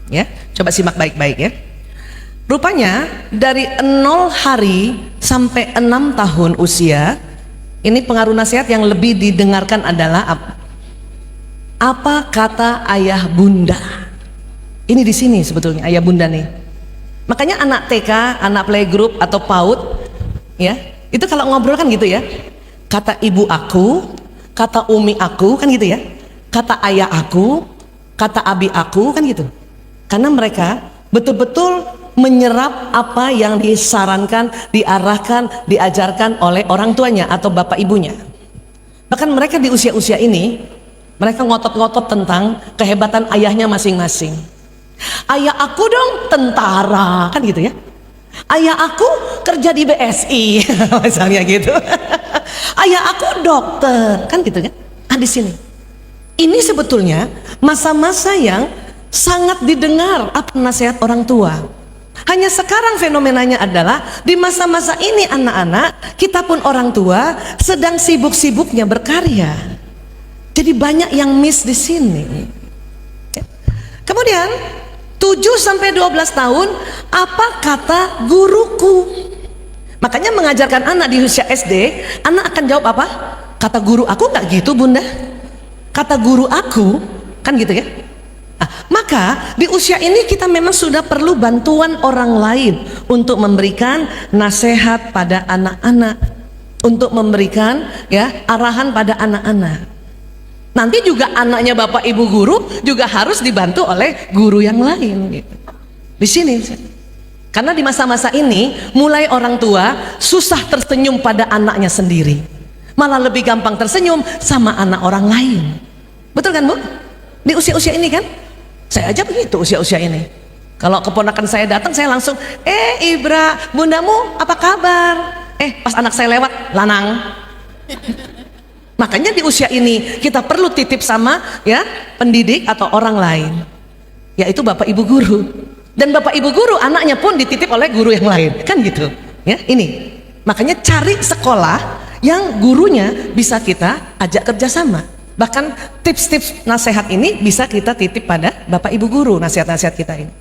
Ya, coba simak baik-baik ya. Rupanya dari 0 hari sampai 6 tahun usia, ini pengaruh nasihat yang lebih didengarkan adalah apa kata ayah bunda. Ini di sini sebetulnya ayah bunda nih. Makanya anak TK, anak playgroup atau PAUD, ya, itu kalau ngobrol kan gitu ya. Kata ibu aku, kata umi aku, kan gitu ya. Kata ayah aku, kata abi aku, kan gitu. Karena mereka betul-betul menyerap apa yang disarankan, diarahkan, diajarkan oleh orang tuanya atau bapak ibunya. Bahkan mereka di usia-usia ini, mereka ngotot-ngotot tentang kehebatan ayahnya masing-masing. Ayah aku dong tentara, kan gitu ya. Ayah aku kerja di BSI, misalnya gitu. Ayah aku dokter, kan gitu kan. Di sini. Ini sebetulnya masa-masa yang sangat didengar apa nasihat orang tua. Hanya sekarang fenomenanya adalah di masa-masa ini anak-anak, kita pun orang tua sedang sibuk-sibuknya berkarya. Jadi banyak yang miss di sini. Kemudian 7 sampai 12 tahun, apa kata guruku? Makanya mengajarkan anak di usia SD, anak akan jawab apa? Kata guru aku nggak gitu bunda. Kata guru aku, kan gitu ya. Maka di usia ini kita memang sudah perlu bantuan orang lain untuk memberikan nasihat pada anak-anak, untuk memberikan ya arahan pada anak-anak. Nanti juga anaknya bapak ibu guru juga harus dibantu oleh guru yang lain gitu. Di sini. Karena di masa-masa ini mulai orang tua susah tersenyum pada anaknya sendiri, malah lebih gampang tersenyum sama anak orang lain. Betul kan Bu? Di usia-usia ini kan? Saya aja begitu usia-usia ini. Kalau keponakan saya datang, saya langsung, Ibra, bundamu apa kabar? Pas anak saya lewat, lanang. Makanya di usia ini kita perlu titip sama ya pendidik atau orang lain, yaitu bapak ibu guru. Dan bapak ibu guru anaknya pun dititip oleh guru yang lain, kan gitu. Ya ini. Makanya cari sekolah yang gurunya bisa kita ajak kerjasama. Bahkan tips-tips nasihat ini bisa kita titip pada bapak ibu guru, nasihat-nasihat kita ini.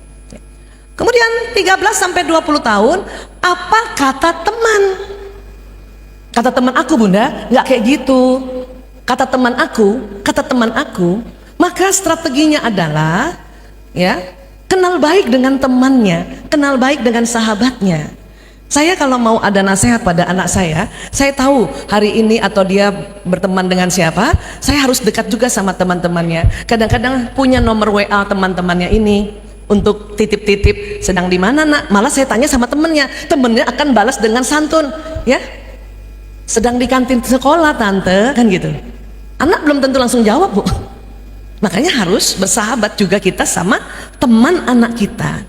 Kemudian 13 sampai 20 tahun, apa kata teman? Kata teman aku bunda, nggak kayak gitu. Kata teman aku, maka strateginya adalah ya kenal baik dengan temannya, kenal baik dengan sahabatnya. Saya kalau mau ada nasihat pada anak saya tahu hari ini atau dia berteman dengan siapa, saya harus dekat juga sama teman-temannya. Kadang-kadang punya nomor WA teman-temannya ini untuk titip-titip, sedang di mana nak? Malah saya tanya sama temennya akan balas dengan santun, ya. Sedang di kantin sekolah tante, kan gitu. Anak belum tentu langsung jawab Bu. Makanya harus bersahabat juga kita sama teman anak kita.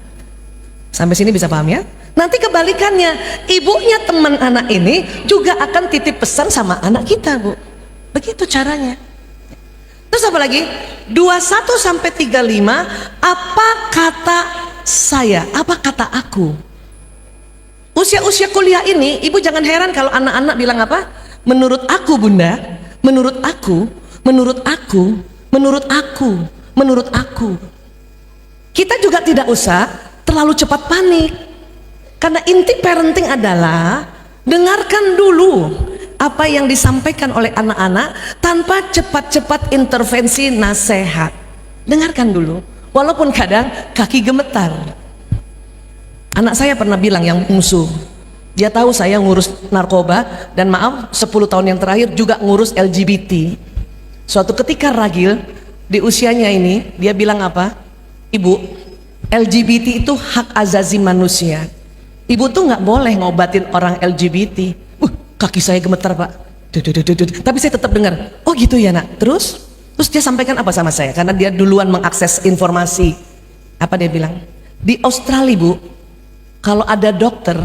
Sampai sini bisa paham ya? Nanti kebalikannya, ibunya teman anak ini juga akan titip pesan sama anak kita Bu. Begitu caranya. Terus apa lagi? 21 sampai 35, apa kata saya? Apa kata aku? Usia-usia kuliah ini, ibu jangan heran kalau anak-anak bilang apa? Menurut aku bunda, menurut aku, menurut aku, menurut aku, menurut aku. Kita juga tidak usah terlalu cepat panik. Karena inti parenting adalah dengarkan dulu apa yang disampaikan oleh anak-anak tanpa cepat-cepat intervensi nasihat. Dengarkan dulu, walaupun kadang kaki gemetar. Anak saya pernah bilang yang musuh, dia tahu saya ngurus narkoba dan maaf 10 tahun yang terakhir juga ngurus LGBT. Suatu ketika ragil di usianya ini, dia bilang apa? Ibu, LGBT itu hak azazi manusia. Ibu tuh nggak boleh ngobatin orang LGBT. Kaki saya gemetar Pak. Tapi saya tetap dengar. Oh gitu ya nak. Terus dia sampaikan apa sama saya? Karena dia duluan mengakses informasi. Apa dia bilang? Di Australia Bu, kalau ada dokter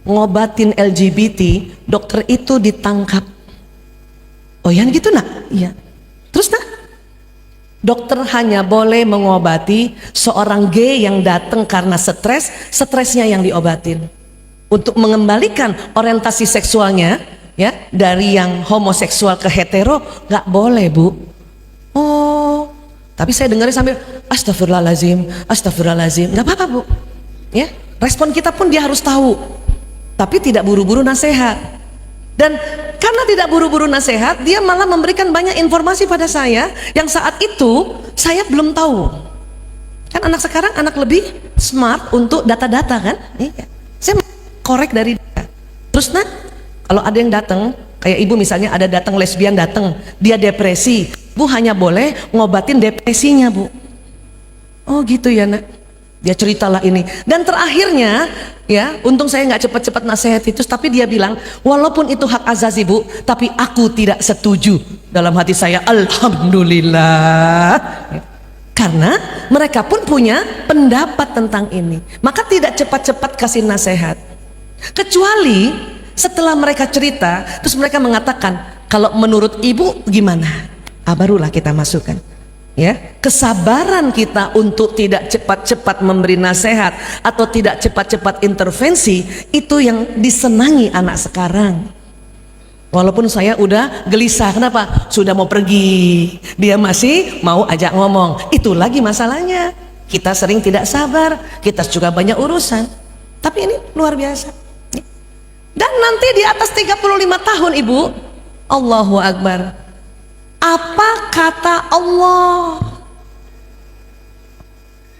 ngobatin LGBT, dokter itu ditangkap. Oh ya gitu nak? Iya. Terus nak? Dokter hanya boleh mengobati seorang gay yang datang karena stresnya yang diobatin. Untuk mengembalikan orientasi seksualnya ya dari yang homoseksual ke hetero nggak boleh Bu. Oh, Tapi saya dengarnya sambil astagfirullahalazim, astagfirullahalazim. Nggak apa-apa Bu. Ya, respon kita pun dia harus tahu. Tapi tidak buru-buru nasihat. Dan karena tidak buru-buru nasihat, dia malah memberikan banyak informasi pada saya yang saat itu saya belum tahu. Kan anak sekarang anak lebih smart untuk data-data kan? Iya. Saya korek dari dia. Terus nak, kalau ada yang datang, kayak ibu misalnya ada datang lesbian datang, dia depresi, Bu hanya boleh ngobatin depresinya Bu. Oh gitu ya nak. Dia ceritalah ini. Dan terakhirnya, ya, untung saya nggak cepat-cepat nasihat itu, tapi dia bilang, walaupun itu hak azazi Bu, tapi aku tidak setuju. Dalam hati saya, alhamdulillah. Karena mereka pun punya pendapat tentang ini. Maka tidak cepat-cepat kasih nasihat. Kecuali setelah mereka cerita, terus mereka mengatakan, kalau menurut ibu gimana? Barulah kita masukkan. Ya, kesabaran kita untuk tidak cepat-cepat memberi nasihat atau tidak cepat-cepat intervensi, itu yang disenangi anak sekarang. Walaupun saya udah gelisah, kenapa? Sudah mau pergi, dia masih mau ajak ngomong. Itu lagi masalahnya. Kita sering tidak sabar, kita juga banyak urusan. Tapi ini luar biasa. Dan nanti di atas 35 tahun Ibu, Allahu Akbar. Apa kata Allah?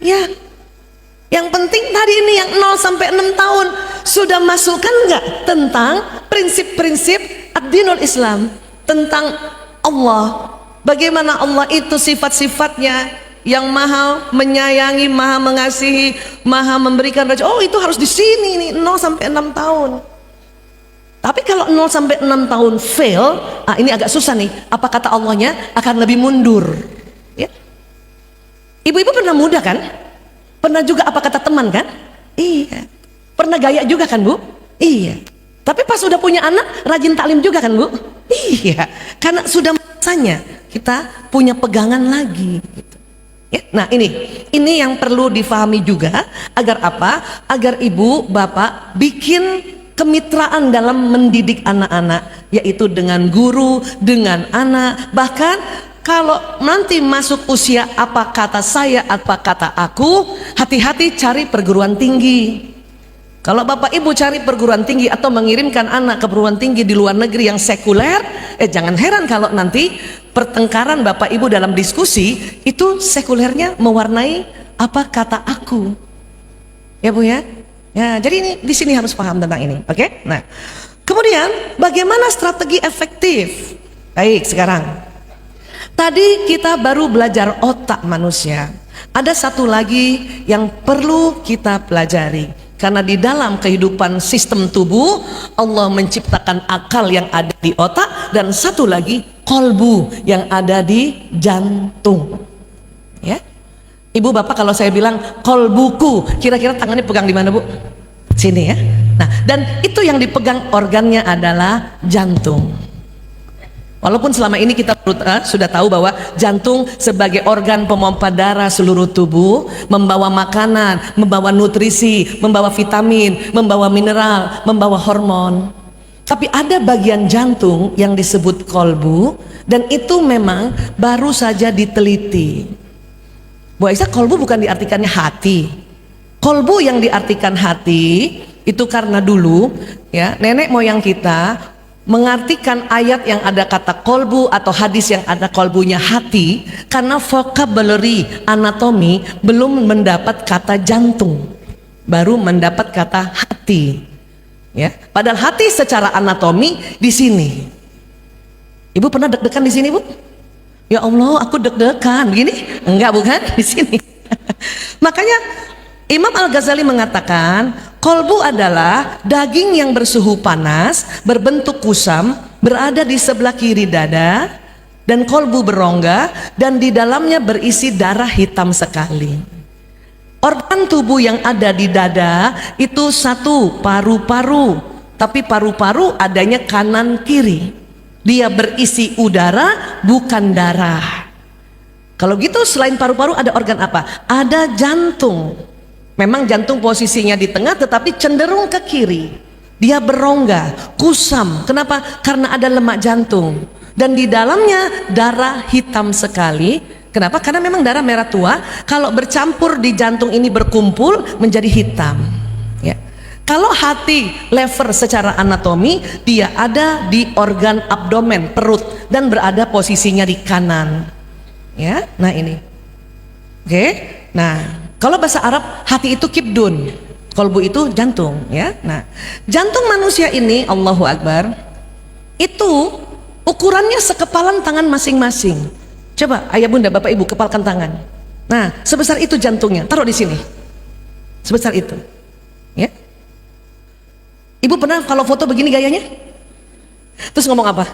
Ya, yang penting tadi ini yang 0 sampai 6 tahun sudah masukkan enggak tentang prinsip-prinsip ad-dinul Islam, tentang Allah, bagaimana Allah itu sifat-sifatnya yang maha menyayangi, maha mengasihi, maha memberikan rezeki. Oh, itu harus di sini nih 0 sampai 6 tahun. Tapi kalau 0 sampai 6 tahun fail, ini agak susah nih. Apa kata Allahnya? Akan lebih mundur. Ya. Ibu-ibu pernah muda kan? Pernah juga apa kata teman kan? Iya. Pernah gaya juga kan Bu? Iya. Tapi pas sudah punya anak, rajin taklim juga kan Bu? Iya. Karena sudah masanya kita punya pegangan lagi. Gitu. Ya. Nah ini yang perlu difahami juga. Agar apa? Agar ibu, bapak bikin kemitraan dalam mendidik anak-anak, yaitu dengan guru, dengan anak. Bahkan kalau nanti masuk usia apa kata saya, apa kata aku, hati-hati cari perguruan tinggi. Kalau bapak ibu cari perguruan tinggi atau mengirimkan anak ke perguruan tinggi di luar negeri yang sekuler, jangan heran kalau nanti pertengkaran bapak ibu dalam diskusi itu sekulernya mewarnai apa kata aku. Ya Bu ya? Ya, jadi ini di sini harus paham tentang ini, oke? Nah, kemudian bagaimana strategi efektif? Baik, sekarang tadi kita baru belajar otak manusia. Ada satu lagi yang perlu kita pelajari, karena di dalam kehidupan sistem tubuh Allah menciptakan akal yang ada di otak dan satu lagi kolbu yang ada di jantung. Ya. Ibu bapak kalau saya bilang kolbuku, kira-kira tangannya pegang di mana Bu? Sini ya. Nah, dan itu yang dipegang organnya adalah jantung. Walaupun selama ini kita sudah tahu bahwa jantung sebagai organ pemompa darah seluruh tubuh, membawa makanan, membawa nutrisi, membawa vitamin, membawa mineral, membawa hormon. Tapi ada bagian jantung yang disebut kolbu, dan itu memang baru saja diteliti. Bu Aisyah, kolbu bukan diartikannya hati. Kolbu yang diartikan hati itu karena dulu ya nenek moyang kita mengartikan ayat yang ada kata kolbu atau hadis yang ada kolbunya hati, karena vocabulary anatomi belum mendapat kata jantung, baru mendapat kata hati. Ya, padahal hati secara anatomi di sini. Ibu pernah deg-degan di sini Bu? Ya Allah, aku deg-degan begini? Enggak, bukan di sini. Makanya Imam Al-Ghazali mengatakan kolbu adalah daging yang bersuhu panas, berbentuk kusam, berada di sebelah kiri dada, dan kolbu berongga, dan di dalamnya berisi darah hitam sekali. Organ tubuh yang ada di dada itu satu, paru-paru, tapi paru-paru adanya kanan kiri. Dia berisi udara bukan darah. Kalau gitu selain paru-paru ada organ apa? Ada jantung. Memang jantung posisinya di tengah tetapi cenderung ke kiri. Dia berongga, kusam. Kenapa? Karena ada lemak jantung. Dan di dalamnya darah hitam sekali. Kenapa? Karena memang darah merah tua kalau bercampur di jantung ini berkumpul menjadi hitam. Ya. Kalau hati, lever secara anatomi dia ada di organ abdomen, perut, dan berada posisinya di kanan. Ya, nah ini. Oke. Nah, kalau bahasa Arab hati itu kibdun, kolbu itu jantung. Ya. Nah, jantung manusia ini, Allahu Akbar, itu ukurannya sekepalan tangan masing-masing. Coba ayah bunda bapak ibu kepalkan tangan. Nah sebesar itu jantungnya, taruh di sini. Sebesar itu. Ya. Ibu pernah kalau foto begini gayanya? Terus ngomong apa?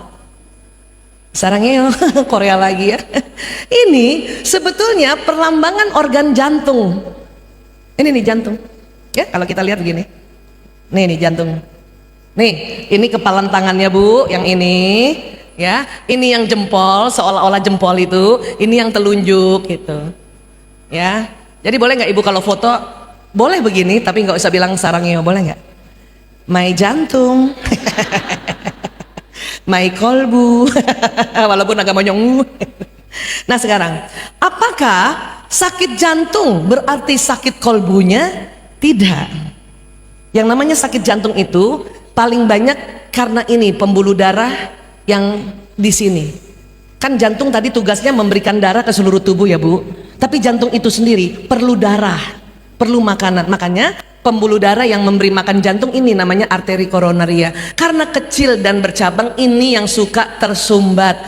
Sarangnya Korea lagi ya. Ini sebetulnya perlambangan organ jantung. Ini nih jantung. Ya kalau kita lihat begini. Nih jantung. Nih ini kepalan tangannya bu, yang ini. Ya, ini yang jempol, seolah-olah jempol itu, ini yang telunjuk gitu. Ya, jadi boleh nggak ibu kalau foto, boleh begini, tapi nggak usah bilang sarangnya, boleh nggak? My jantung, my kolbu, walaupun agak monyong. Nah sekarang, apakah sakit jantung berarti sakit kolbunya? Tidak. Yang namanya sakit jantung itu paling banyak karena ini pembuluh darah yang di sini. Kan jantung tadi tugasnya memberikan darah ke seluruh tubuh ya bu, tapi jantung itu sendiri perlu darah, perlu makanan. Makanya pembuluh darah yang memberi makan jantung ini namanya arteri koronaria. Karena kecil dan bercabang, ini yang suka tersumbat,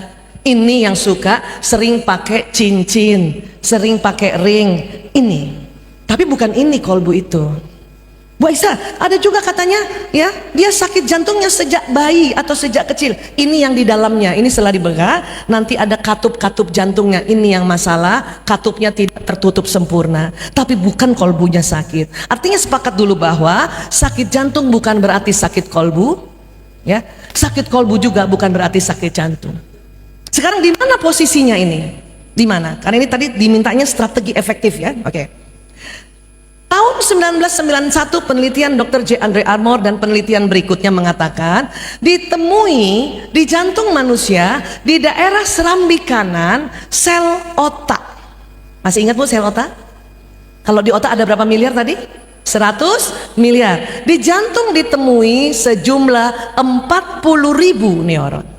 ini yang suka sering pakai cincin, sering pakai ring ini. Tapi bukan ini kolbu itu. Bu Aisyah, ada juga katanya ya, dia sakit jantungnya sejak bayi atau sejak kecil. Ini yang di dalamnya, ini setelah dibelah nanti ada katup-katup jantungnya. Ini yang masalah, katupnya tidak tertutup sempurna. Tapi bukan kolbunya sakit. Artinya sepakat dulu bahwa sakit jantung bukan berarti sakit kolbu, ya. Sakit kolbu juga bukan berarti sakit jantung. Sekarang di mana posisinya ini? Di mana? Karena ini tadi dimintanya strategi efektif ya. Oke. Tahun 1991 penelitian Dr. J. Andre Armour dan penelitian berikutnya mengatakan ditemui di jantung manusia di daerah serambi kanan sel otak. Masih ingat bu sel otak? Kalau di otak ada berapa miliar tadi? 100 miliar. Di jantung ditemui sejumlah 40.000 neuron.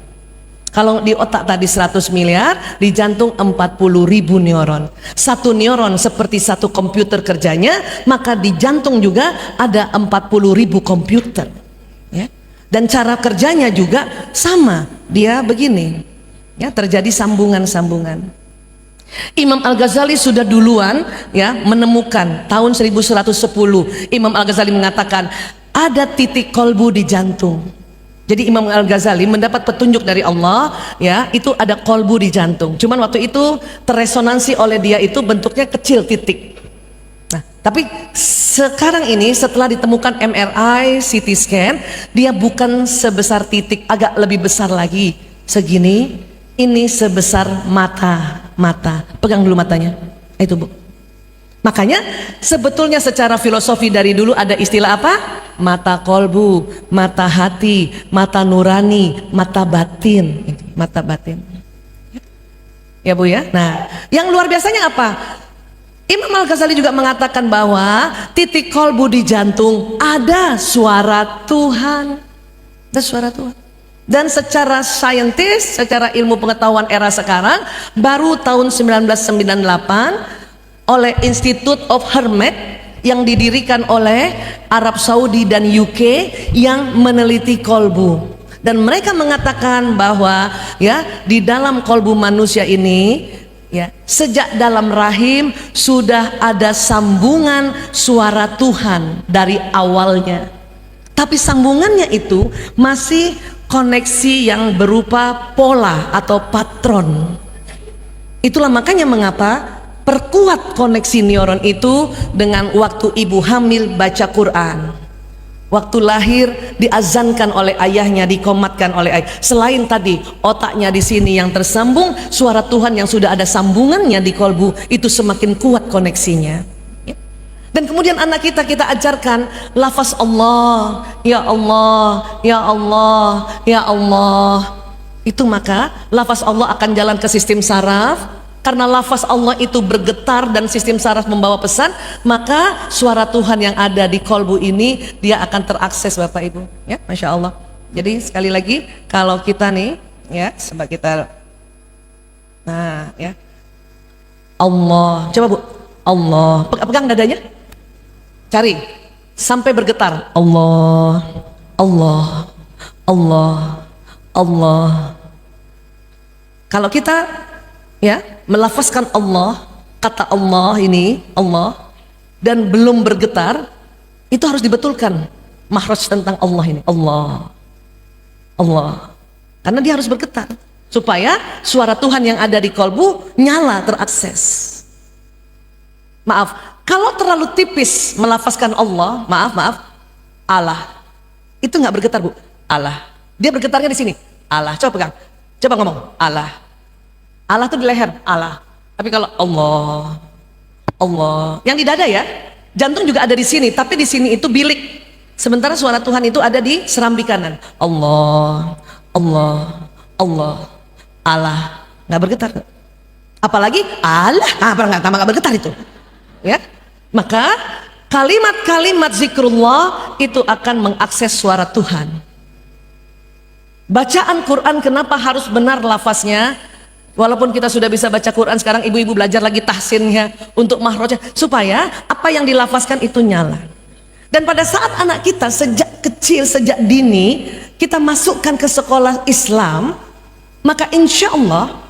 Kalau di otak tadi 100 miliar, di jantung 40.000 neuron. Satu neuron seperti satu komputer kerjanya, maka di jantung juga ada 40.000 komputer. Ya. Dan cara kerjanya juga sama, dia begini. Ya, terjadi sambungan-sambungan. Imam Al-Ghazali sudah duluan ya menemukan tahun 1110. Imam Al-Ghazali mengatakan ada titik kolbu di jantung. Jadi Imam Al-Ghazali mendapat petunjuk dari Allah ya, itu ada kolbu di jantung. Cuman waktu itu terresonansi oleh dia itu bentuknya kecil titik. Nah, tapi sekarang ini setelah ditemukan MRI, CT scan, dia bukan sebesar titik, agak lebih besar lagi. Segini, ini sebesar mata. Pegang dulu matanya. Itu bu. Makanya sebetulnya secara filosofi dari dulu ada istilah apa? Mata kolbu, mata hati, mata nurani, mata batin. Mata batin. Ya bu ya. Nah, yang luar biasanya apa? Imam Al-Ghazali juga mengatakan bahwa titik kolbu di jantung ada suara Tuhan. Ada suara Tuhan. Dan secara saintis, secara ilmu pengetahuan era sekarang, baru tahun 1998 oleh Institute of Hermet yang didirikan oleh Arab Saudi dan UK yang meneliti kolbu, dan mereka mengatakan bahwa ya di dalam kolbu manusia ini ya sejak dalam rahim sudah ada sambungan suara Tuhan dari awalnya, tapi sambungannya itu masih koneksi yang berupa pola atau patron. Itulah makanya mengapa perkuat koneksi neuron itu dengan waktu ibu hamil baca Quran, waktu lahir diazankan oleh ayahnya, dikomatkan oleh ayah. Selain tadi otaknya di sini yang tersambung, suara Tuhan yang sudah ada sambungannya di kolbu itu semakin kuat koneksinya. Dan kemudian anak kita ajarkan lafaz Allah, ya Allah, ya Allah, ya Allah. Itu maka lafaz Allah akan jalan ke sistem saraf, Karena lafaz Allah itu bergetar dan sistem saraf membawa pesan, maka suara Tuhan yang ada di kolbu ini dia akan terakses Bapak Ibu. Ya, Masya Allah. Jadi sekali lagi kalau kita nih, ya, coba kita, nah, ya, Allah, coba Bu, Allah, pegang dadanya, cari sampai bergetar, Allah, Allah, Allah, Allah. Kalau kita, ya, melafazkan Allah, kata Allah ini, Allah, dan belum bergetar, itu harus dibetulkan makhraj tentang Allah ini, Allah, Allah, karena dia harus bergetar supaya suara Tuhan yang ada di kolbu nyala, terakses. Maaf, kalau terlalu tipis melafazkan Allah, maaf, Allah, itu nggak bergetar Bu, Allah, dia bergetarnya di sini, Allah, coba pegang, coba ngomong, Allah, Allah tuh di leher, Allah. Tapi kalau Allah, Allah, yang di dada ya, jantung juga ada di sini, tapi di sini itu bilik. Sementara suara Tuhan itu ada di serambi kanan. Allah, Allah, Allah, Allah, nggak bergetar. Apalagi Allah, nggak bergetar itu. Ya, maka kalimat-kalimat zikrullah itu akan mengakses suara Tuhan. Bacaan Quran kenapa harus benar lafaznya? Walaupun kita sudah bisa baca Quran sekarang, ibu-ibu belajar lagi tahsinnya untuk mahrojnya, supaya apa yang dilafazkan itu nyala. Dan pada saat anak kita sejak kecil, sejak dini kita masukkan ke sekolah Islam, maka insya Allah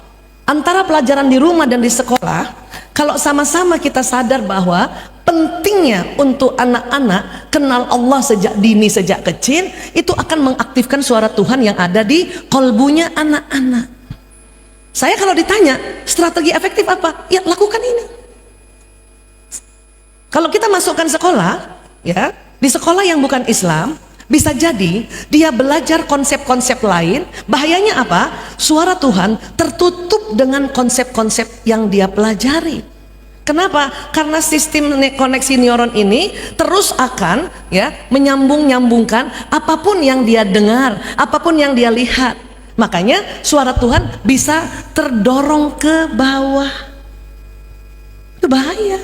antara pelajaran di rumah dan di sekolah, kalau sama-sama kita sadar bahwa pentingnya untuk anak-anak kenal Allah sejak dini, sejak kecil, itu akan mengaktifkan suara Tuhan yang ada di kolbunya anak-anak. Saya kalau ditanya strategi efektif apa? Ya lakukan ini. Kalau kita masukkan sekolah, ya, di sekolah yang bukan Islam, bisa jadi dia belajar konsep-konsep lain. Bahayanya apa? Suara Tuhan tertutup dengan konsep-konsep yang dia pelajari. Kenapa? Karena sistem koneksi neuron ini terus akan, ya, menyambung-nyambungkan apapun yang dia dengar, apapun yang dia lihat. Makanya suara Tuhan bisa terdorong ke bawah. Itu bahaya,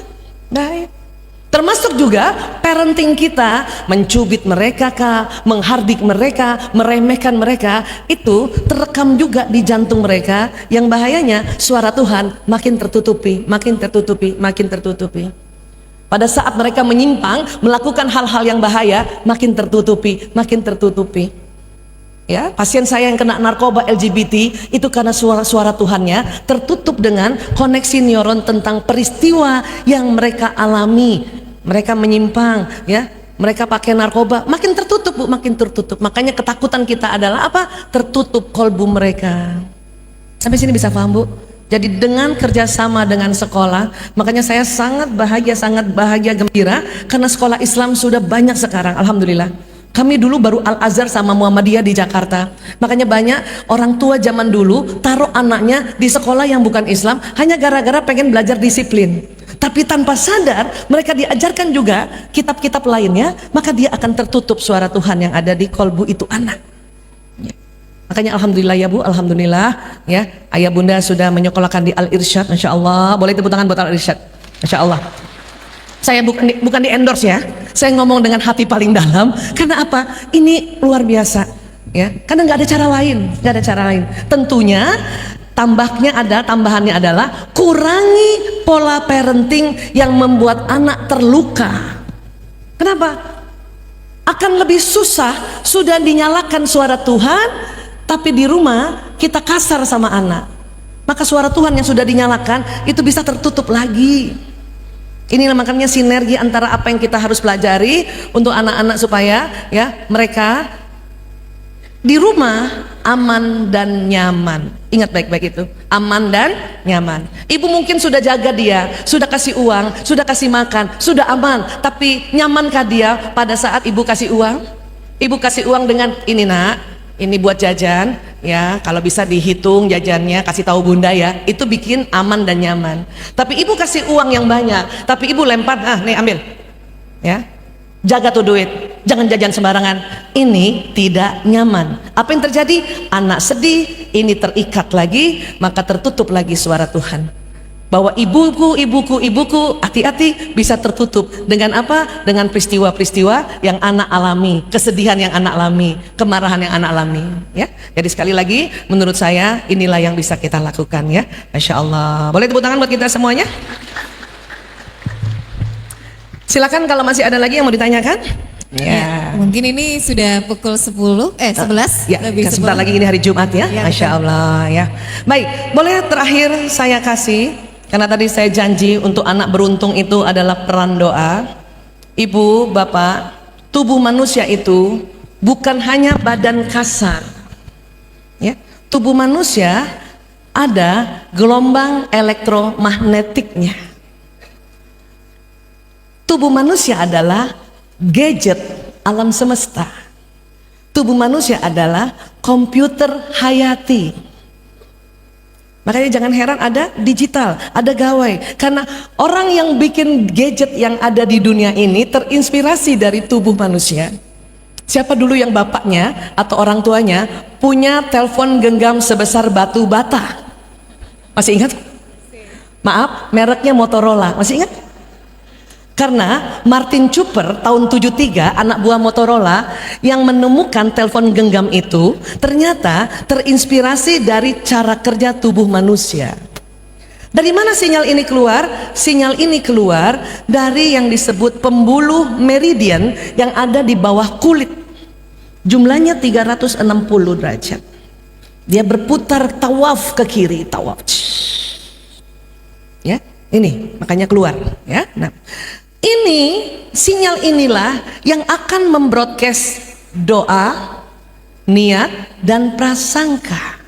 bahaya. Termasuk juga parenting kita, mencubit mereka kah, menghardik mereka, meremehkan mereka, itu terekam juga di jantung mereka. Yang bahayanya suara Tuhan makin tertutupi, makin tertutupi, makin tertutupi. Pada saat mereka menyimpang, melakukan hal-hal yang bahaya, makin tertutupi, makin tertutupi. Ya, pasien saya yang kena narkoba LGBT itu karena suara Tuhannya tertutup dengan koneksi neuron tentang peristiwa yang mereka alami. Mereka menyimpang, ya, mereka pakai narkoba, makin tertutup Bu, makin tertutup. Makanya ketakutan kita adalah apa? Tertutup kolbu mereka. Sampai sini bisa paham Bu? Jadi dengan kerjasama dengan sekolah, makanya saya sangat bahagia gembira karena sekolah Islam sudah banyak sekarang, alhamdulillah. Kami dulu baru Al-Azhar sama Muhammadiyah di Jakarta. Makanya banyak orang tua zaman dulu taruh anaknya di sekolah yang bukan Islam hanya gara-gara pengen belajar disiplin. Tapi tanpa sadar mereka diajarkan juga kitab-kitab lainnya, maka dia akan tertutup suara Tuhan yang ada di kolbu itu anak. Ya. Makanya alhamdulillah ya Bu, alhamdulillah ya, ayah bunda sudah menyekolahkan di Al-Irsyad, Masya Allah. Boleh tepuk tangan buat Al-Irsyad, Masya Allah. Saya bukan di endorse ya, saya ngomong dengan hati paling dalam. Karena apa? Ini luar biasa, ya. Karena nggak ada cara lain, nggak ada cara lain. Tentunya tambahannya adalah kurangi pola parenting yang membuat anak terluka. Kenapa? Akan lebih susah sudah dinyalakan suara Tuhan, tapi di rumah kita kasar sama anak. Maka suara Tuhan yang sudah dinyalakan itu bisa tertutup lagi. Ini makanya sinergi antara apa yang kita harus pelajari untuk anak-anak supaya, ya, mereka di rumah aman dan nyaman. Ingat baik-baik itu, aman dan nyaman. Ibu mungkin sudah jaga dia, sudah kasih uang, sudah kasih makan, sudah aman. Tapi nyamankah dia pada saat ibu kasih uang? Ibu kasih uang dengan ini nak, ini buat jajan, ya, kalau bisa dihitung jajannya, kasih tahu bunda ya, itu bikin aman dan nyaman. Tapi ibu kasih uang yang banyak, tapi ibu lempar, nih ambil, ya, jaga tuh duit, jangan jajan sembarangan. Ini tidak nyaman. Apa yang terjadi? Anak sedih, ini terikat lagi, maka tertutup lagi suara Tuhan. bahwa ibuku, hati-hati bisa tertutup dengan apa? Dengan peristiwa-peristiwa yang anak alami, kesedihan yang anak alami, kemarahan yang anak alami, ya. Jadi sekali lagi, menurut saya inilah yang bisa kita lakukan, ya. Masya Allah. Boleh tepuk tangan buat kita semuanya? Silakan kalau masih ada lagi yang mau ditanyakan. Ya, mungkin ini sudah pukul 11 ya, lebih sebentar 10. lagi ini hari Jumat ya, Ya, Masya Allah ya. Baik, boleh terakhir saya kasih, karena tadi saya janji untuk anak beruntung itu adalah peran doa. Ibu, bapak, tubuh manusia itu bukan hanya badan kasar, ya. Tubuh manusia ada gelombang elektromagnetiknya. Tubuh manusia adalah gadget alam semesta. Tubuh manusia adalah komputer hayati. Makanya jangan heran ada digital, ada gawai. Karena orang yang bikin gadget yang ada di dunia ini terinspirasi dari tubuh manusia. Siapa dulu yang bapaknya atau orang tuanya punya telepon genggam sebesar batu bata? Masih ingat? Maaf, mereknya Motorola. Masih ingat? Karena Martin Cooper tahun 73, anak buah Motorola yang menemukan telepon genggam itu ternyata terinspirasi dari cara kerja tubuh manusia. Dari mana sinyal ini keluar? Sinyal ini keluar dari yang disebut pembuluh meridian yang ada di bawah kulit. Jumlahnya 360 derajat. Dia berputar tawaf ke kiri, tawaf. Ya, ini makanya keluar, ya. Nah, ini sinyal inilah yang akan membroadcast doa, niat, dan prasangka.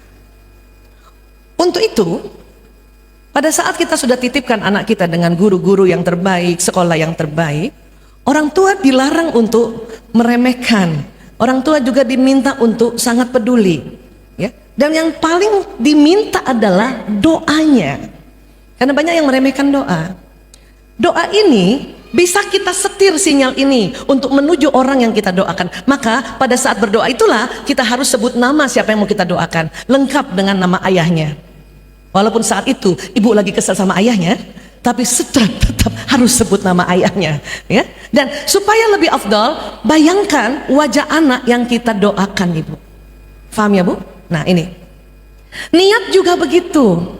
Untuk itu, pada saat kita sudah titipkan anak kita dengan guru-guru yang terbaik, sekolah yang terbaik, orang tua dilarang untuk meremehkan. Orang tua juga diminta untuk sangat peduli, ya. Dan yang paling diminta adalah doanya. Karena banyak yang meremehkan doa. Doa ini bisa kita setir sinyal ini untuk menuju orang yang kita doakan. Maka pada saat berdoa itulah kita harus sebut nama siapa yang mau kita doakan, lengkap dengan nama ayahnya. Walaupun saat itu ibu lagi kesal sama ayahnya, tapi tetap harus sebut nama ayahnya, ya. Dan supaya lebih afdal, bayangkan wajah anak yang kita doakan, ibu. Paham ya, Bu? Nah, ini niat juga begitu.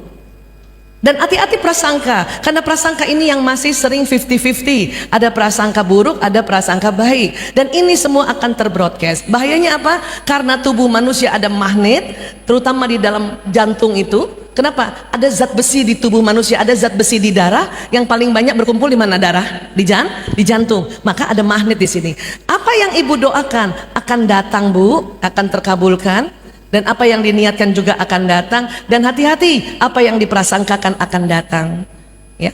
Dan hati-hati prasangka, karena prasangka ini yang masih sering 50-50. Ada prasangka buruk, ada prasangka baik. Dan ini semua akan terbroadcast. Bahayanya apa? Karena tubuh manusia ada magnet, terutama di dalam jantung itu. Kenapa? Ada zat besi di tubuh manusia, ada zat besi di darah. Yang paling banyak berkumpul di mana darah? Di jantung. Maka ada magnet di sini. Apa yang ibu doakan akan datang, Bu, akan terkabulkan. Dan apa yang diniatkan juga akan datang. Dan hati-hati, apa yang diprasangkakan akan datang, ya.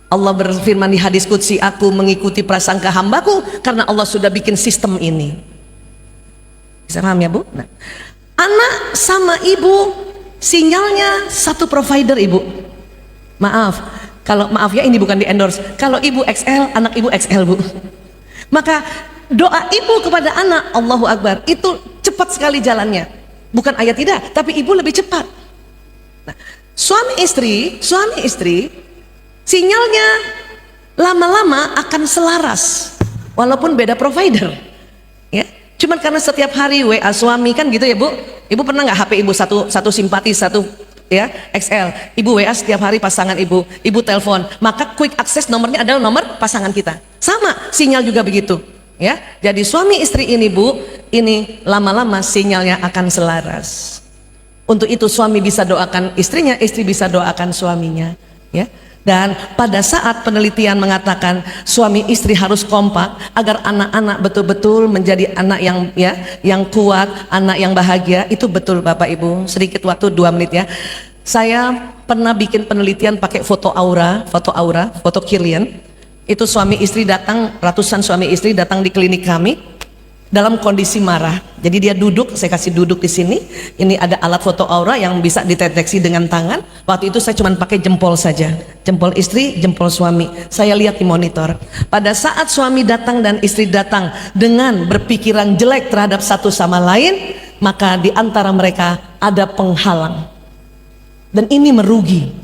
Allah berfirman di hadis qudsi, aku mengikuti prasangka hambaku karena Allah sudah bikin sistem ini. Bisa paham ya, Bu? Nah, anak sama ibu sinyalnya satu provider, ibu. Maaf ya, ini bukan di endorse. Kalau ibu XL, anak ibu XL, Bu. Maka doa ibu kepada anak, Allahu Akbar, itu cepat sekali jalannya. Bukan ayat tidak, tapi ibu lebih cepat. Nah, suami istri sinyalnya lama-lama akan selaras walaupun beda provider, ya. Cuman karena setiap hari WA suami kan gitu ya, Bu. Ibu pernah nggak HP ibu satu simpati, satu ya XL, ibu WA setiap hari pasangan ibu telepon, maka quick access nomornya adalah nomor pasangan kita. Sama sinyal juga begitu, ya. Jadi suami istri ini, Bu, ini lama-lama sinyalnya akan selaras. Untuk itu suami bisa doakan istrinya, istri bisa doakan suaminya, ya. Dan pada saat penelitian mengatakan suami istri harus kompak agar anak-anak betul-betul menjadi anak yang kuat, anak yang bahagia, itu betul Bapak Ibu. Sedikit waktu 2 menit ya. Saya pernah bikin penelitian pakai foto Kirlian. Itu suami istri datang, ratusan suami istri datang di klinik kami dalam kondisi marah. Jadi dia duduk, saya kasih duduk di sini. Ini ada alat foto aura yang bisa dideteksi dengan tangan. Waktu itu saya cuma pakai jempol saja, jempol istri, jempol suami. Saya lihat di monitor. Pada saat suami datang dan istri datang dengan berpikiran jelek terhadap satu sama lain, maka di antara mereka ada penghalang. Dan ini merugi.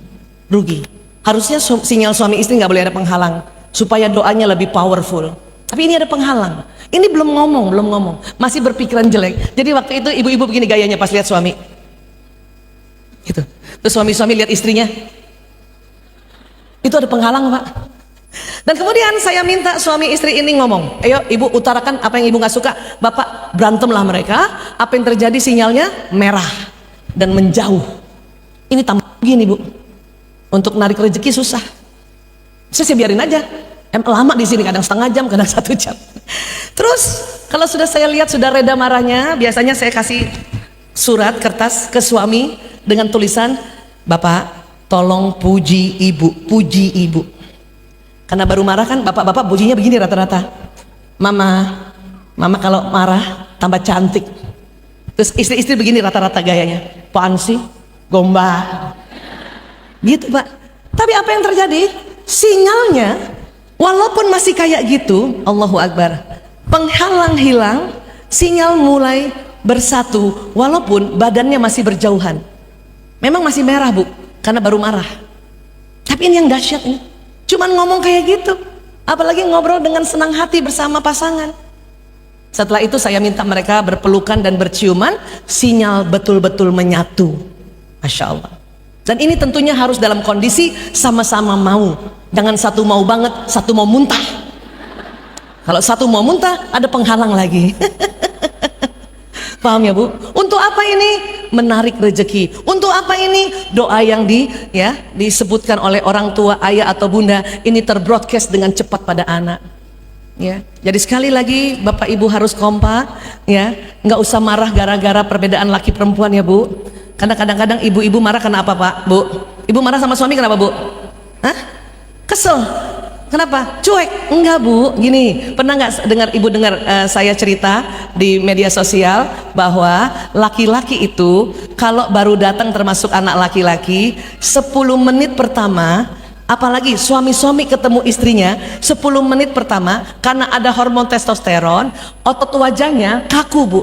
rugi. Harusnya sinyal suami istri nggak boleh ada penghalang supaya doanya lebih powerful. Tapi ini ada penghalang. Ini belum ngomong, masih berpikiran jelek. Jadi waktu itu ibu-ibu begini gayanya pas lihat suami. Gitu. Terus suami-suami lihat istrinya. Itu ada penghalang, Pak. Dan kemudian saya minta suami istri ini ngomong, ayo ibu utarakan apa yang ibu nggak suka. Bapak berantemlah mereka. Apa yang terjadi, sinyalnya merah dan menjauh. Ini tambah begini bu, untuk narik rezeki susah. Saya biarin aja. Lama di sini, kadang setengah jam, kadang 1 jam. Terus kalau sudah saya lihat sudah reda marahnya, biasanya saya kasih surat kertas ke suami dengan tulisan, Bapak tolong puji ibu, puji ibu. Karena baru marah kan, bapak-bapak pujinya begini rata-rata. Mama kalau marah tambah cantik. Terus istri-istri begini rata-rata gayanya, apaan sih, gombal gitu Pak. Tapi apa yang terjadi, sinyalnya walaupun masih kayak gitu, Allahu Akbar, penghalang hilang, sinyal mulai bersatu walaupun badannya masih berjauhan. Memang masih merah bu, karena baru marah. Tapi ini yang dahsyat ini, cuman ngomong kayak gitu, apalagi ngobrol dengan senang hati bersama pasangan. Setelah itu saya minta mereka berpelukan dan berciuman, sinyal betul-betul menyatu. Masya Allah. Dan ini tentunya harus dalam kondisi sama-sama mau. Jangan satu mau banget, satu mau muntah. Kalau satu mau muntah, ada penghalang lagi. Paham ya bu? Untuk apa ini? Menarik rezeki. Untuk apa ini? Doa yang disebutkan oleh orang tua, ayah atau bunda, ini terbroadcast dengan cepat pada anak. Ya, jadi sekali lagi bapak ibu harus kompak, ya, nggak usah marah gara-gara perbedaan laki perempuan ya bu. Karena kadang-kadang ibu-ibu marah karena apa pak, bu? Ibu marah sama suami kenapa bu? Hah? Kesel? Kenapa? Cuek? Enggak bu. Gini, pernah nggak ibu dengar saya cerita di media sosial bahwa laki-laki itu kalau baru datang, termasuk anak laki-laki, 10 menit pertama, apalagi suami-suami ketemu istrinya 10 menit pertama, karena ada hormon testosteron, otot wajahnya kaku bu.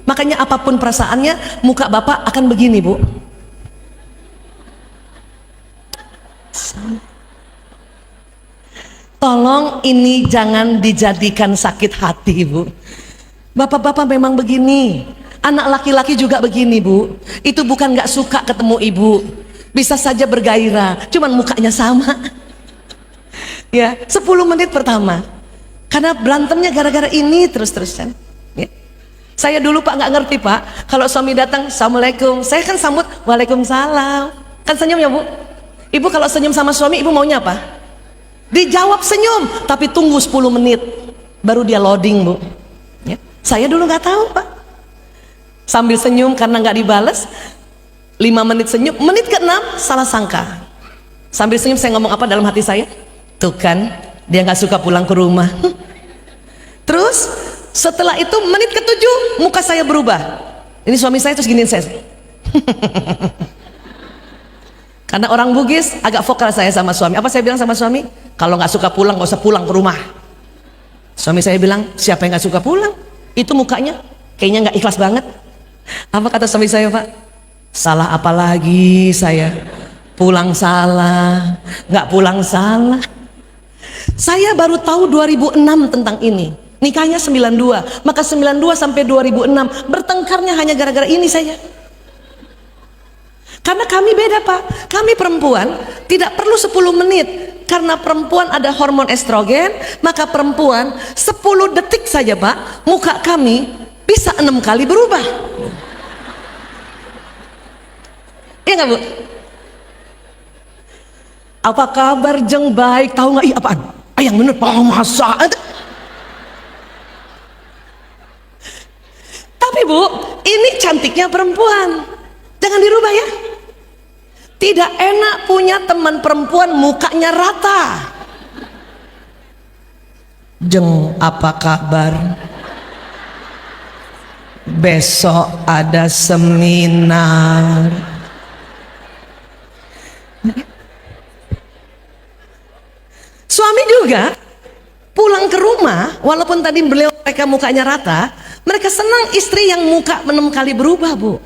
Makanya apapun perasaannya, muka bapak akan begini bu. Tolong ini jangan dijadikan sakit hati bu. Bapak-bapak memang begini, anak laki-laki juga begini bu. Itu bukan gak suka ketemu ibu, bisa saja bergairah, cuman mukanya sama. Ya, 10 menit pertama, karena berantemnya gara-gara ini terus-terusan. Ya. Saya dulu pak nggak ngerti pak, kalau suami datang, Assalamualaikum, saya kan sambut Waalaikumsalam, kan senyum ya bu. Ibu kalau senyum sama suami, ibu maunya apa? Dijawab senyum, tapi tunggu 10 menit, baru dia loading bu. Ya. Saya dulu nggak tahu pak, sambil senyum karena nggak dibales. 5 menit senyum, menit ke-6 salah sangka. Sambil senyum saya ngomong apa dalam hati saya? Tuh kan, dia nggak suka pulang ke rumah. Terus setelah itu menit ke-7 muka saya berubah. Ini suami saya terus giniin saya. Karena orang Bugis agak vokal saya sama suami. Apa saya bilang sama suami? Kalau nggak suka pulang nggak usah pulang ke rumah. Suami saya bilang, siapa yang nggak suka pulang? Itu mukanya kayaknya nggak ikhlas banget. Apa kata suami saya pak? Salah apa lagi saya? Pulang salah, nggak pulang salah. Saya baru tahu 2006 tentang ini. Nikahnya 92, maka 92 sampai 2006 bertengkarnya hanya gara-gara ini saja. Karena kami beda pak, kami perempuan tidak perlu 10 menit. Karena perempuan ada hormon estrogen, maka perempuan 10 detik saja pak, muka kami bisa 6 kali berubah. Iya nggak bu? Apa kabar jeng baik? Tahu nggak? Iya apaan? Yang bener pak, masa? Tapi bu, ini cantiknya perempuan, jangan dirubah ya. Tidak enak punya teman perempuan mukanya rata. Jeng apa kabar? Besok ada seminar. Suami juga pulang ke rumah, walaupun tadi mereka mukanya rata, mereka senang istri yang muka 6 kali berubah bu.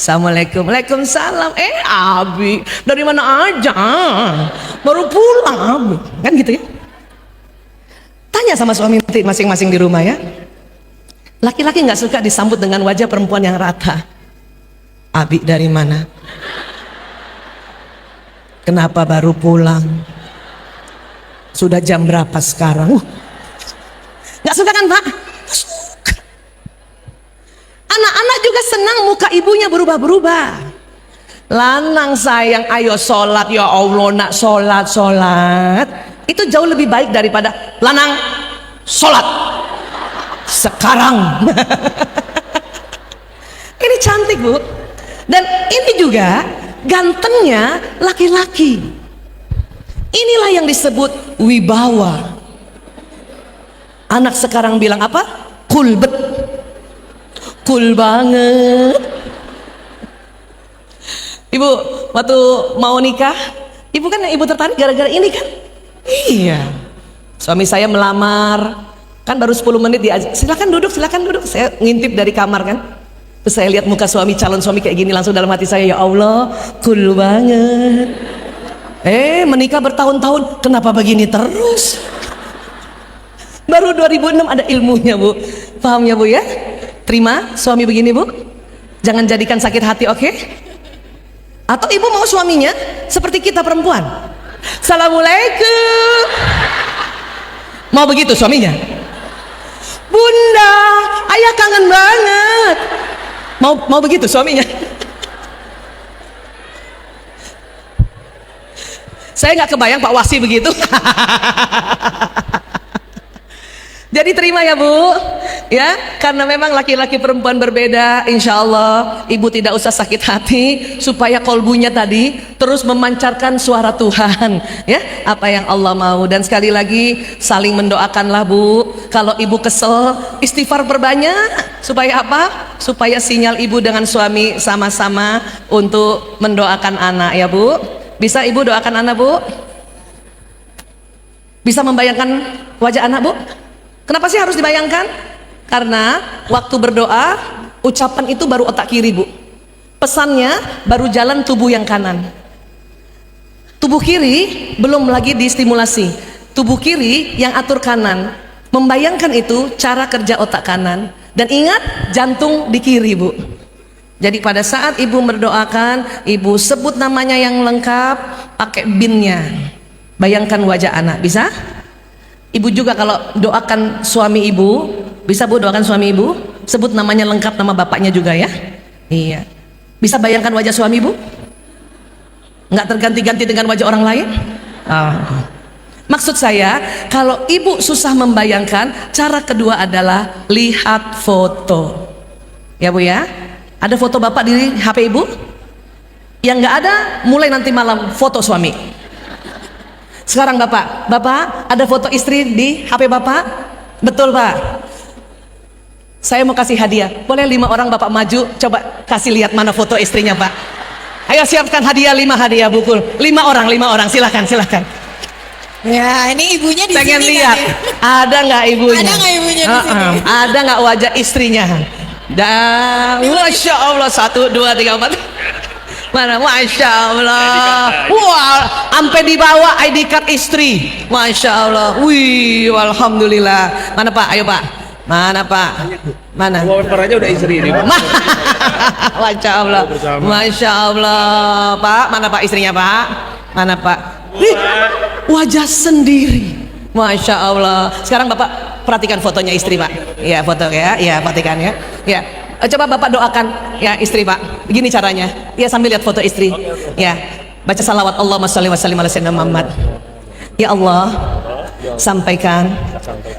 Assalamualaikum. Waalaikumsalam. Abi, dari mana aja? Baru pulang, Abi. Kan gitu ya? Tanya sama suami masing-masing di rumah ya. Laki-laki nggak suka disambut dengan wajah perempuan yang rata. Abi dari mana? Kenapa baru pulang? Sudah jam berapa sekarang? Nggak suka kan Pak? Suka. Anak-anak juga senang muka ibunya berubah-berubah. Lanang sayang, ayo sholat ya Allah nak sholat. Itu jauh lebih baik daripada lanang sholat sekarang. Ini cantik Bu. Dan ini juga gantengnya laki-laki. Inilah yang disebut wibawa. Anak sekarang bilang apa? Kulbet. Cool banget. Ibu waktu mau nikah, ibu kan ibu tertarik gara-gara ini kan? Iya. Suami saya melamar, kan baru 10 menit diajak, silakan duduk. Saya ngintip dari kamar kan. Terus saya lihat muka suami, calon suami kayak gini, langsung dalam hati saya, ya Allah, cool banget. Menikah bertahun-tahun, kenapa begini terus? Baru 2006 ada ilmunya Bu. Paham ya Bu ya? Terima suami begini Bu. Jangan jadikan sakit hati, oke? Atau ibu mau suaminya seperti kita perempuan, Assalamualaikum. Mau begitu suaminya? Bunda, ayah kangen banget. Mau begitu suaminya? Saya nggak kebayang Pak Wasi begitu. Jadi terima ya Bu, ya, karena memang laki-laki perempuan berbeda. Insya Allah ibu tidak usah sakit hati, supaya kolbunya tadi terus memancarkan suara Tuhan, ya, apa yang Allah mau. Dan sekali lagi saling mendoakanlah Bu. Kalau ibu kesel, istighfar berbanyak, supaya apa? Supaya sinyal ibu dengan suami sama-sama untuk mendoakan anak ya Bu. Bisa ibu doakan anak Bu? Bisa membayangkan wajah anak Bu? Kenapa sih harus dibayangkan? Karena waktu berdoa, ucapan itu baru otak kiri Bu. Pesannya baru jalan tubuh yang kanan. Tubuh kiri belum lagi distimulasi. Tubuh kiri yang atur kanan. Membayangkan itu cara kerja otak kanan. Dan ingat, jantung di kiri Bu. Jadi pada saat ibu mendoakan, ibu sebut namanya yang lengkap, pakai binnya. Bayangkan wajah anak, bisa? Ibu juga kalau doakan suami ibu, bisa Bu doakan suami ibu, sebut namanya lengkap, nama bapaknya juga ya. Iya. Bisa bayangkan wajah suami ibu? Nggak terganti-ganti dengan wajah orang lain? Maksud saya, kalau ibu susah membayangkan, cara kedua adalah lihat foto. Ya Bu ya? Ada foto bapak di HP ibu? Yang nggak ada, mulai nanti malam foto suami. Sekarang bapak ada foto istri di HP bapak? Betul Pak. Saya mau kasih hadiah. Boleh 5 orang bapak maju, coba kasih lihat mana foto istrinya Pak. Ayo siapkan hadiah, 5 hadiah bukul. 5 orang, silakan. Ya, ini ibunya di Pengen sini lihat, kan, ya? ada nggak ibunya? Ada nggak ibunya di sini? Ada nggak wajah istrinya? Dan Masya Allah, 1, 2, 3, 4. Mana, Masya Allah. Wah, sampai dibawa ID card istri. Masya Allah. Wih, alhamdulillah. Mana Pak? Ayo Pak. Mana Pak? Mana? Wawancaranya udah istri ini Pak. Masya Allah. Masya Allah. Pak, mana Pak istrinya Pak? Mana Pak? Wih, wajah sendiri. Masya Allah. Sekarang Bapak perhatikan fotonya istri Pak. Ya foto ya. Ya perhatikan ya. Ya. Coba Bapak doakan ya istri Pak. Begini caranya. Ya sambil lihat foto istri. Ya. Baca salawat Allahumma shalli wa sallim ala sayyidina Muhammad. Ya Allah, sampaikan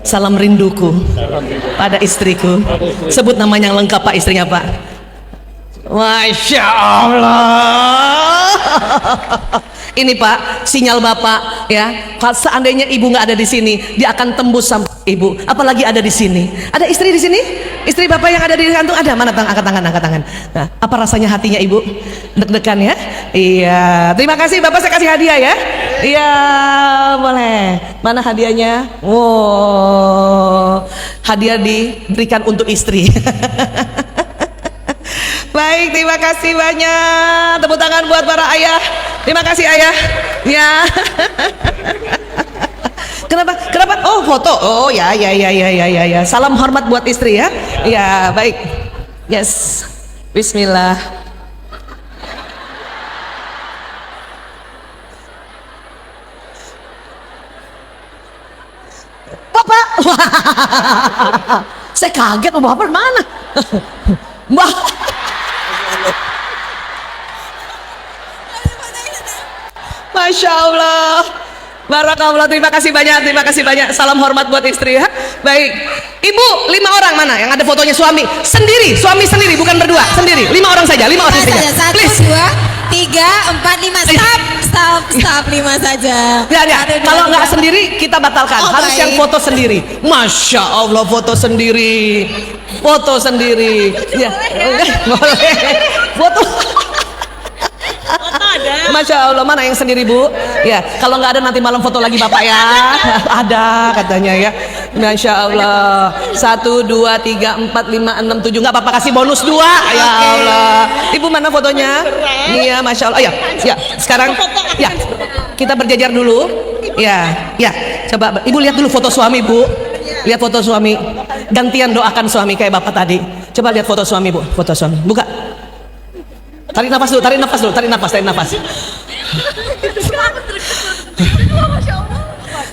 salam rinduku pada istriku. Sebut namanya yang lengkap Pak istrinya Pak. Masya Allah. Ini Pak, sinyal Bapak ya. Kalau seandainya ibu nggak ada di sini, dia akan tembus sampai ibu. Apalagi ada di sini. Ada istri di sini? Istri Bapak yang ada di kantung ada? Mana angkat tangan. Nah, apa rasanya hatinya ibu? Deg-degan ya? Iya. Terima kasih Bapak, saya kasih hadiah ya. Iya, boleh. Mana hadiahnya? Wow. Hadiah diberikan untuk istri. Baik, terima kasih banyak. Tepuk tangan buat para ayah. Terima kasih ayah. Ya. Kenapa? Kenapa? Oh, foto. Oh, ya. Salam hormat buat istri ya. Ya, baik. Yes. Bismillah. Bapak. Saya kaget, Bapak mana? Mbak. Masya Allah. Barakallah, terima kasih banyak. Salam hormat buat istri ya. Baik, ibu 5 orang mana yang ada fotonya suami sendiri, bukan berdua, sendiri. 5 orang saja, 5 orang saja. 1, 2, 3, 4, 5. Stop 5 saja. Ya. Kalau nggak sendiri kita batalkan. Harus baik. yang foto sendiri. Masya Allah, foto sendiri. Ya, boleh. Foto. Masya Allah, mana yang sendiri Bu? Ya, kalau nggak ada nanti malam foto lagi Bapak ya. Ada katanya ya. Masya Allah. 1, 2, 3, 4, 5, 6, 7. Nggak apa-apa, kasih bonus 2. Ya Allah. Ibu mana fotonya? Iya, Masya Allah. Ya. Sekarang ya kita berjajar dulu. Ya. Coba Ibu lihat dulu foto suami Bu. Lihat foto suami. Gantian doakan suami kayak Bapak tadi. Coba lihat foto suami Bu. Foto suami. Buka. Tarik nafas dulu.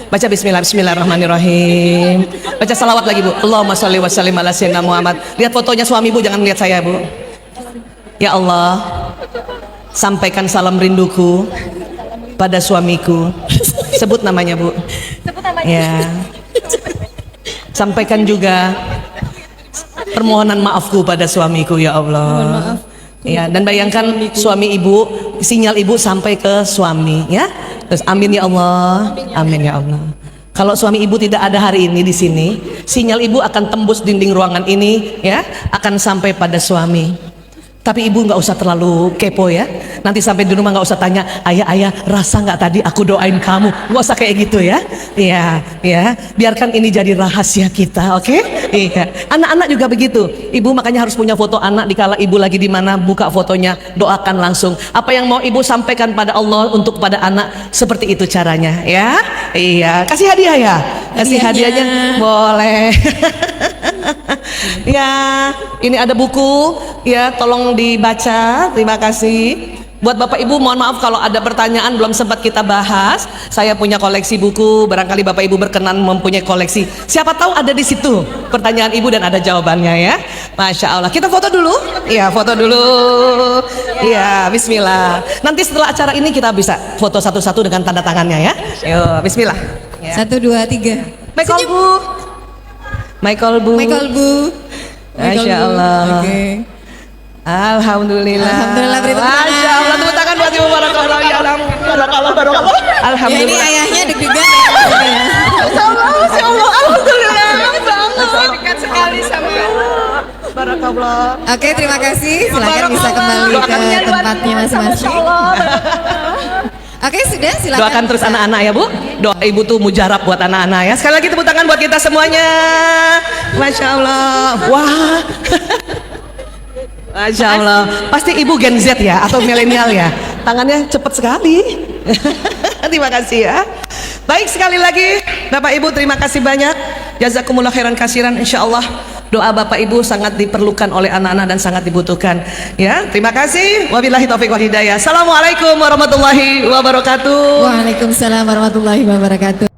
Baca bismillahirrahmanirrahim. Baca salawat lagi Bu. Allahumma sholli wa sallim ala sayyidina Muhammad. Lihat fotonya suami Bu, jangan lihat saya Bu. Ya Allah, sampaikan salam rinduku pada suamiku. Sebut namanya Bu. Ya. Sampaikan juga permohonan maafku pada suamiku ya Allah. Ya, dan bayangkan suami ibu, sinyal ibu sampai ke suami ya. Terus amin ya Allah. Amin ya Allah. Kalau suami ibu tidak ada hari ini di sini, sinyal ibu akan tembus dinding ruangan ini ya, akan sampai pada suami. Tapi ibu nggak usah terlalu kepo ya. Nanti sampai di rumah nggak usah tanya, ayah rasa nggak tadi aku doain kamu. Nggak usah kayak gitu ya. Iya. Biarkan ini jadi rahasia kita, oke? Iya. Anak-anak juga begitu. Ibu makanya harus punya foto anak dikala ibu lagi di mana, buka fotonya, doakan langsung. Apa yang mau ibu sampaikan pada Allah untuk pada anak, seperti itu caranya ya. Iya. Kasih hadiah ya. Kasih hadiahnya boleh. Ya, ini ada buku ya, tolong dibaca. Terima kasih. Buat Bapak Ibu mohon maaf kalau ada pertanyaan belum sempat kita bahas. Saya punya koleksi buku, barangkali Bapak Ibu berkenan mempunyai koleksi. Siapa tahu ada di situ pertanyaan Ibu dan ada jawabannya ya. Masya Allah. Kita foto dulu. Iya, foto dulu. Iya, bismillah. Nanti setelah acara ini kita bisa foto satu-satu dengan tanda tangannya ya. Yuk, bismillah. 1, 2, 3. Michael Bu. Michael Bu. Masya Allah. Oke. Alhamdulillah. Beri tepuk tangan. Masya Allah, tepuk tangan buat Ibu Barakallah. Ya Alhamdulillah. Ya, ini Alhamdulillah. ayahnya deg-degan. Masya Allah. Alhamdulillah. Dekat sekali sama Barakallah. Oke, terima kasih. Silakan bisa kembali ke tempatnya masing-masing. Oke, sudah, silakan. Doakan terus anak-anak ya Bu. Doa Ibu tuh mujarab buat anak-anak ya. Sekali lagi tepuk tangan buat kita semuanya. Masya Allah. Wah. Masya Allah. Pasti Ibu Gen Z ya atau milenial ya. Tangannya cepat sekali. Terima kasih ya. Baik, sekali lagi Bapak Ibu terima kasih banyak. Jazakumullah khairan kasiran. Insya Allah doa Bapak Ibu sangat diperlukan oleh anak-anak dan sangat dibutuhkan ya. Terima kasih. Wabillahi taufiq wal hidayah. Assalamualaikum warahmatullahi wabarakatuh. Waalaikumsalam warahmatullahi wabarakatuh.